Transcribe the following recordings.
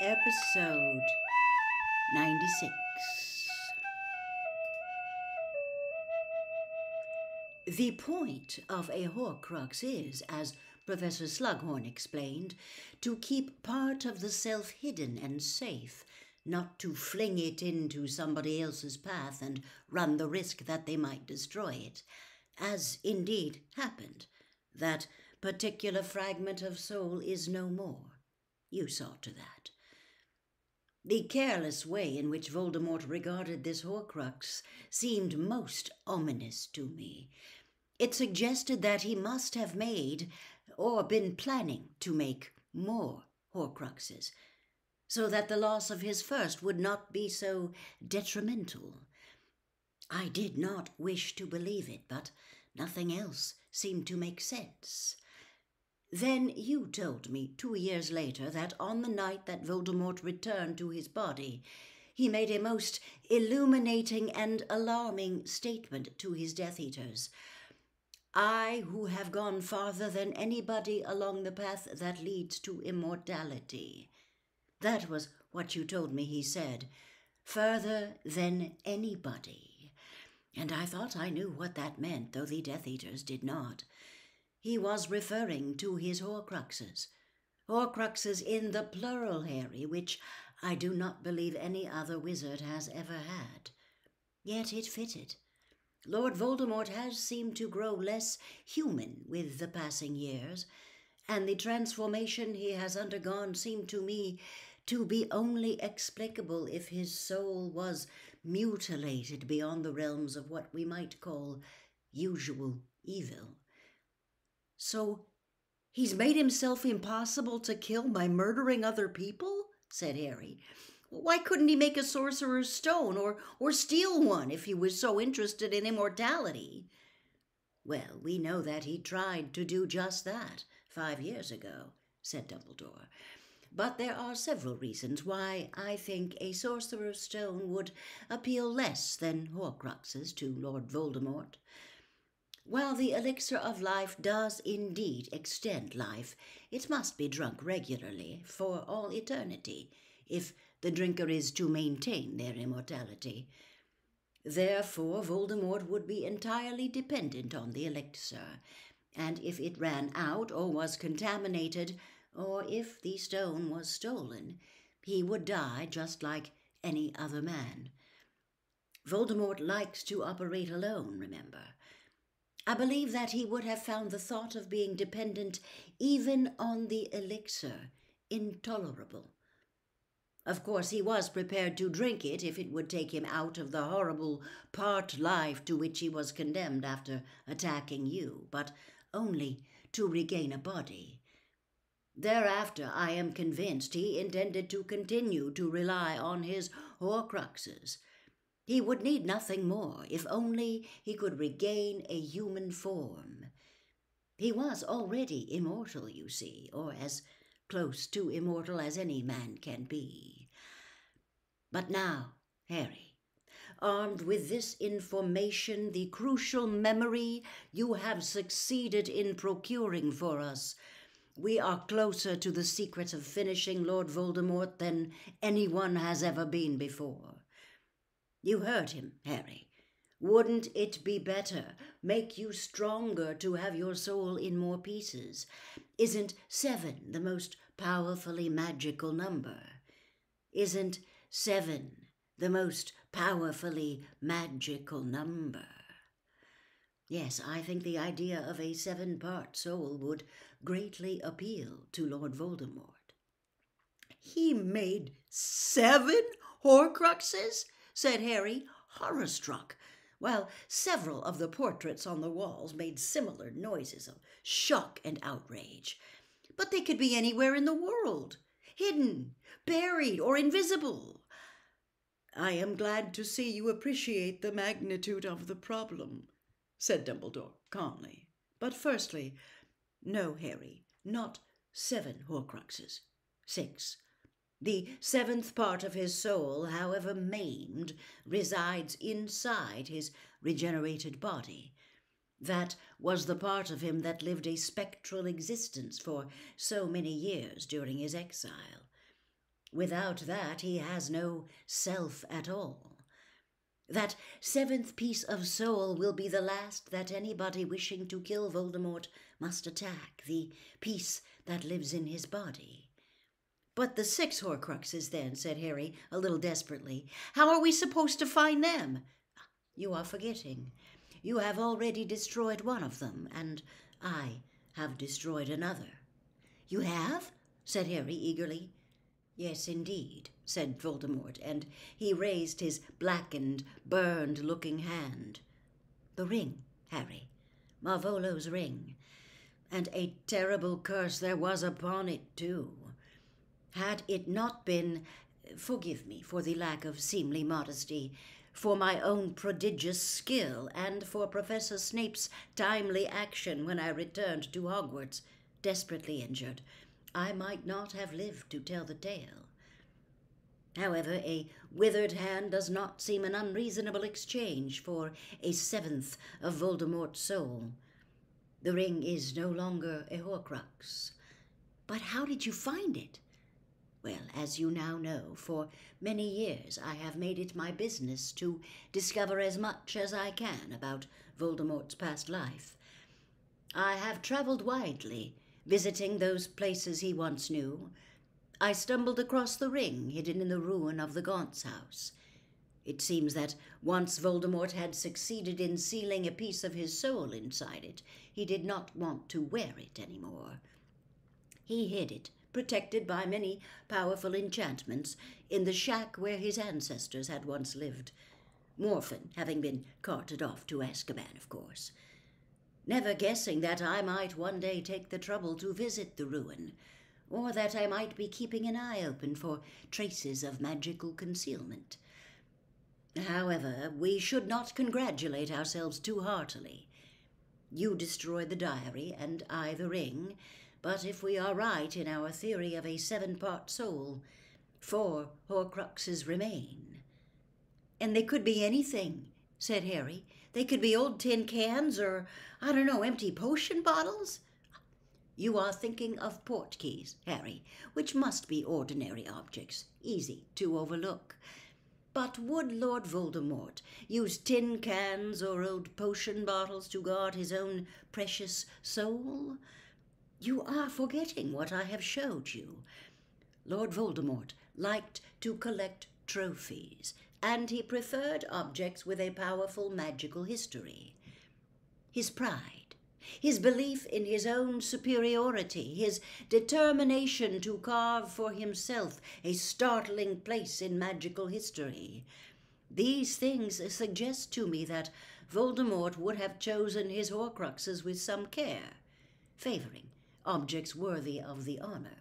Episode 96. The point of a Horcrux is, as Professor Slughorn explained, to keep part of the self hidden and safe, not to fling it into somebody else's path and run the risk that they might destroy it, as indeed happened. That particular fragment of soul is no more. You saw to that. The careless way in which Voldemort regarded this Horcrux seemed most ominous to me. It suggested that he must have made, or been planning to make, more Horcruxes, so that the loss of his first would not be so detrimental. I did not wish to believe it, but nothing else seemed to make sense. Then you told me 2 years later that on the night that Voldemort returned to his body, he made a most illuminating and alarming statement to his Death Eaters. I, who have gone farther than anybody along the path that leads to immortality. That was what you told me he said. Further than anybody. And I thought I knew what that meant, though the Death Eaters did not. He was referring to his Horcruxes. Horcruxes in the plural, Harry, which I do not believe any other wizard has ever had. Yet it fitted. Lord Voldemort has seemed to grow less human with the passing years, and the transformation he has undergone seemed to me to be only explicable if his soul was mutilated beyond the realms of what we might call usual evil. So, he's made himself impossible to kill by murdering other people? Said Harry. Why couldn't he make a Sorcerer's Stone or steal one if he was so interested in immortality? Well, we know that he tried to do just that 5 years ago, said Dumbledore. But there are several reasons why I think a Sorcerer's Stone would appeal less than Horcruxes to Lord Voldemort. While the elixir of life does indeed extend life, it must be drunk regularly for all eternity, if the drinker is to maintain their immortality. Therefore, Voldemort would be entirely dependent on the elixir, and if it ran out or was contaminated, or if the stone was stolen, he would die just like any other man. Voldemort likes to operate alone, remember. I believe that he would have found the thought of being dependent even on the elixir intolerable. Of course, he was prepared to drink it if it would take him out of the horrible part life to which he was condemned after attacking you, but only to regain a body. Thereafter, I am convinced he intended to continue to rely on his Horcruxes. He would need nothing more, if only he could regain a human form. He was already immortal, you see, or as close to immortal as any man can be. But now, Harry, armed with this information, the crucial memory you have succeeded in procuring for us, we are closer to the secret of finishing Lord Voldemort than anyone has ever been before. You heard him, Harry. Wouldn't it be better, make you stronger to have your soul in more pieces? Isn't 7 the most powerfully magical number? Isn't 7 the most powerfully magical number? Yes, I think the idea of a 7-part soul would greatly appeal to Lord Voldemort. He made 7 Horcruxes? Said Harry, horror-struck, while several of the portraits on the walls made similar noises of shock and outrage. But they could be anywhere in the world, hidden, buried, or invisible. I am glad to see you appreciate the magnitude of the problem, said Dumbledore calmly. But firstly, no, Harry, not 7 Horcruxes, 6. The 7th part of his soul, however maimed, resides inside his regenerated body. That was the part of him that lived a spectral existence for so many years during his exile. Without that, he has no self at all. That seventh piece of soul will be the last that anybody wishing to kill Voldemort must attack, the piece that lives in his body. But the 6 Horcruxes, then, said Harry, a little desperately. How are we supposed to find them? You are forgetting. You have already destroyed one of them, and I have destroyed another. You have? Said Harry eagerly. Yes, indeed, said Voldemort, and he raised his blackened, burned-looking hand. The ring, Harry, Marvolo's ring, and a terrible curse there was upon it, too. Had it not been, forgive me for the lack of seemly modesty, for my own prodigious skill, and for Professor Snape's timely action when I returned to Hogwarts, desperately injured, I might not have lived to tell the tale. However, a withered hand does not seem an unreasonable exchange for a 7th of Voldemort's soul. The ring is no longer a Horcrux. But how did you find it? Well, as you now know, for many years I have made it my business to discover as much as I can about Voldemort's past life. I have traveled widely, visiting those places he once knew. I stumbled across the ring hidden in the ruin of the Gaunt's house. It seems that once Voldemort had succeeded in sealing a piece of his soul inside it, he did not want to wear it any more. He hid it, protected by many powerful enchantments, in the shack where his ancestors had once lived, Morphin having been carted off to Azkaban, of course. Never guessing that I might one day take the trouble to visit the ruin, or that I might be keeping an eye open for traces of magical concealment. However, we should not congratulate ourselves too heartily. You destroyed the diary, and I the ring, but if we are right in our theory of a 7-part soul, 4 Horcruxes remain. And they could be anything, said Harry. They could be old tin cans or, I don't know, empty potion bottles. You are thinking of portkeys, Harry, which must be ordinary objects, easy to overlook. But would Lord Voldemort use tin cans or old potion bottles to guard his own precious soul? You are forgetting what I have showed you. Lord Voldemort liked to collect trophies, and he preferred objects with a powerful magical history. His pride, his belief in his own superiority, his determination to carve for himself a startling place in magical history. These things suggest to me that Voldemort would have chosen his Horcruxes with some care, favoring objects worthy of the honor.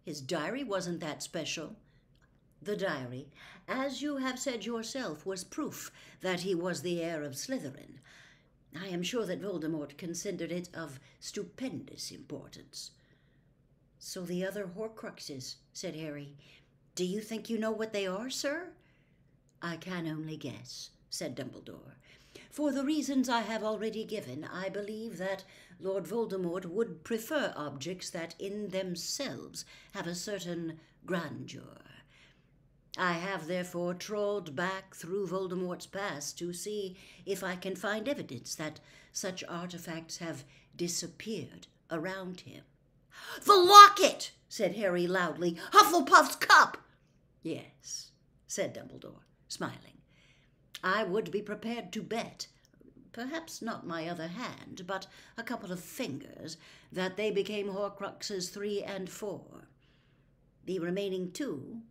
His diary wasn't that special. The diary, as you have said yourself, was proof that he was the heir of Slytherin. I am sure that Voldemort considered it of stupendous importance. So the other Horcruxes, said Harry. Do you think you know what they are, sir? I can only guess, said Dumbledore. For the reasons I have already given, I believe that Lord Voldemort would prefer objects that in themselves have a certain grandeur. I have therefore trawled back through Voldemort's past to see if I can find evidence that such artifacts have disappeared around him. The locket, said Harry loudly. Hufflepuff's cup. Yes, said Dumbledore, smiling. I would be prepared to bet, perhaps not my other hand, but a couple of fingers, that they became Horcruxes 3 and 4. The remaining 2,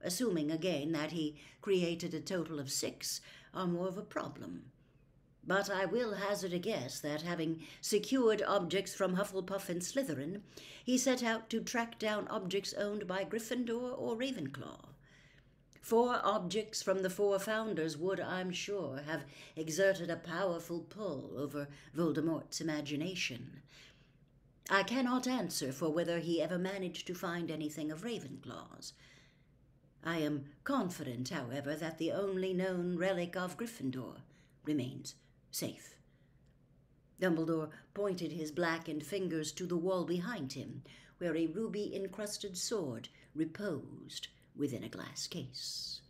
assuming again that he created a total of 6, are more of a problem. But I will hazard a guess that, having secured objects from Hufflepuff and Slytherin, he set out to track down objects owned by Gryffindor or Ravenclaw. 4 objects from the 4 founders would, I'm sure, have exerted a powerful pull over Voldemort's imagination. I cannot answer for whether he ever managed to find anything of Ravenclaw's. I am confident, however, that the only known relic of Gryffindor remains safe. Dumbledore pointed his blackened fingers to the wall behind him, where a ruby-encrusted sword reposed within a glass case.